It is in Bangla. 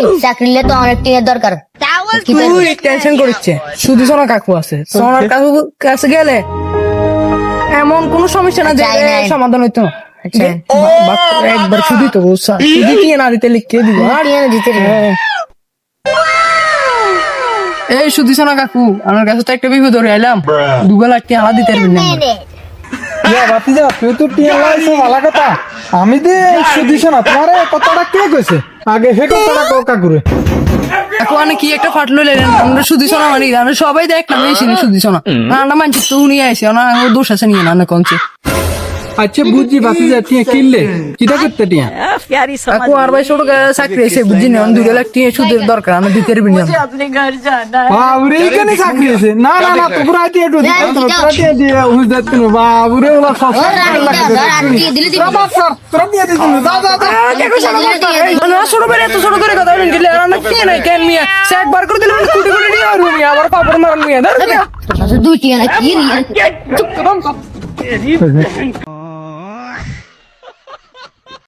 এই চাকরিলে তো অনেক টিনের দরকার। কি তুই করবি? টেনশন করছে, শুধু সোনা কাকু আছে, সোনার কাকু কাছে গেলে এমন কোন সমস্যা না যে আচ্ছা, নাই। সমাধান হইতো। আচ্ছা। একবার শুধু তো বুঝছা, শুধু দিয়ে না দিতে লিখে দিব। আর টিনে দিতে দিবি। হ্যাঁ। এই শুধু সোনা কাকু, আমার কাছে তো একটা বিপদ ধরে এলাম, দুবেলা টিয়া আলা দিতে পারবি না। ইয়া বাতিজা তুই তো টিয়া লাইছো ভালো কথা। আমি দে সুদিছ না তোমার এই কথাটা কে কইছে? আগে হে কথাটা কোকা করে। কাকু মানে কি একটা ফাটলো লেলেন, আমরা শুধু সোনা মানি, আমরা সবাই দেখলাম এই সিনে শুধু সোনা। আমরা মানছি তো উনি আইছে, ওনার দোষ আছে নিয়ে না কোনছে। আচ্ছা বুঝছি বাতিজা টিয়া কিনলে কিটা করতে টিয়া? प्यारी কাকু আর ভাই ছোট চাকরি আছে বুঝছি না, 2 লাখ টিয়া সুদের দরকার, আমরা দিতে পারবি না। अपने घर जाना है। বাবুরে এখানে চাকরি আছে? না না না তোমরা টিয়া একটু দিতে তো তোরা টিয়া দিয়ে হুজ যাচ্ছে না বাবুরে ওলা সব ধর আর দিয়ে দিলে দিবি। তোরা টিয়া দিতে না দাও দাও দাও। না ছোট বেড়ে এত ছোট করে কথা বলেন গেলে আর অনেক কে নাই কেন মিয়া, সে একবার করে দিলে কোটি কোটি নিয়ে আর মিয়া আবার কাপড় মারান মিয়া ধর মিয়া। তোর কাছে 2 টিয়া না কি রে?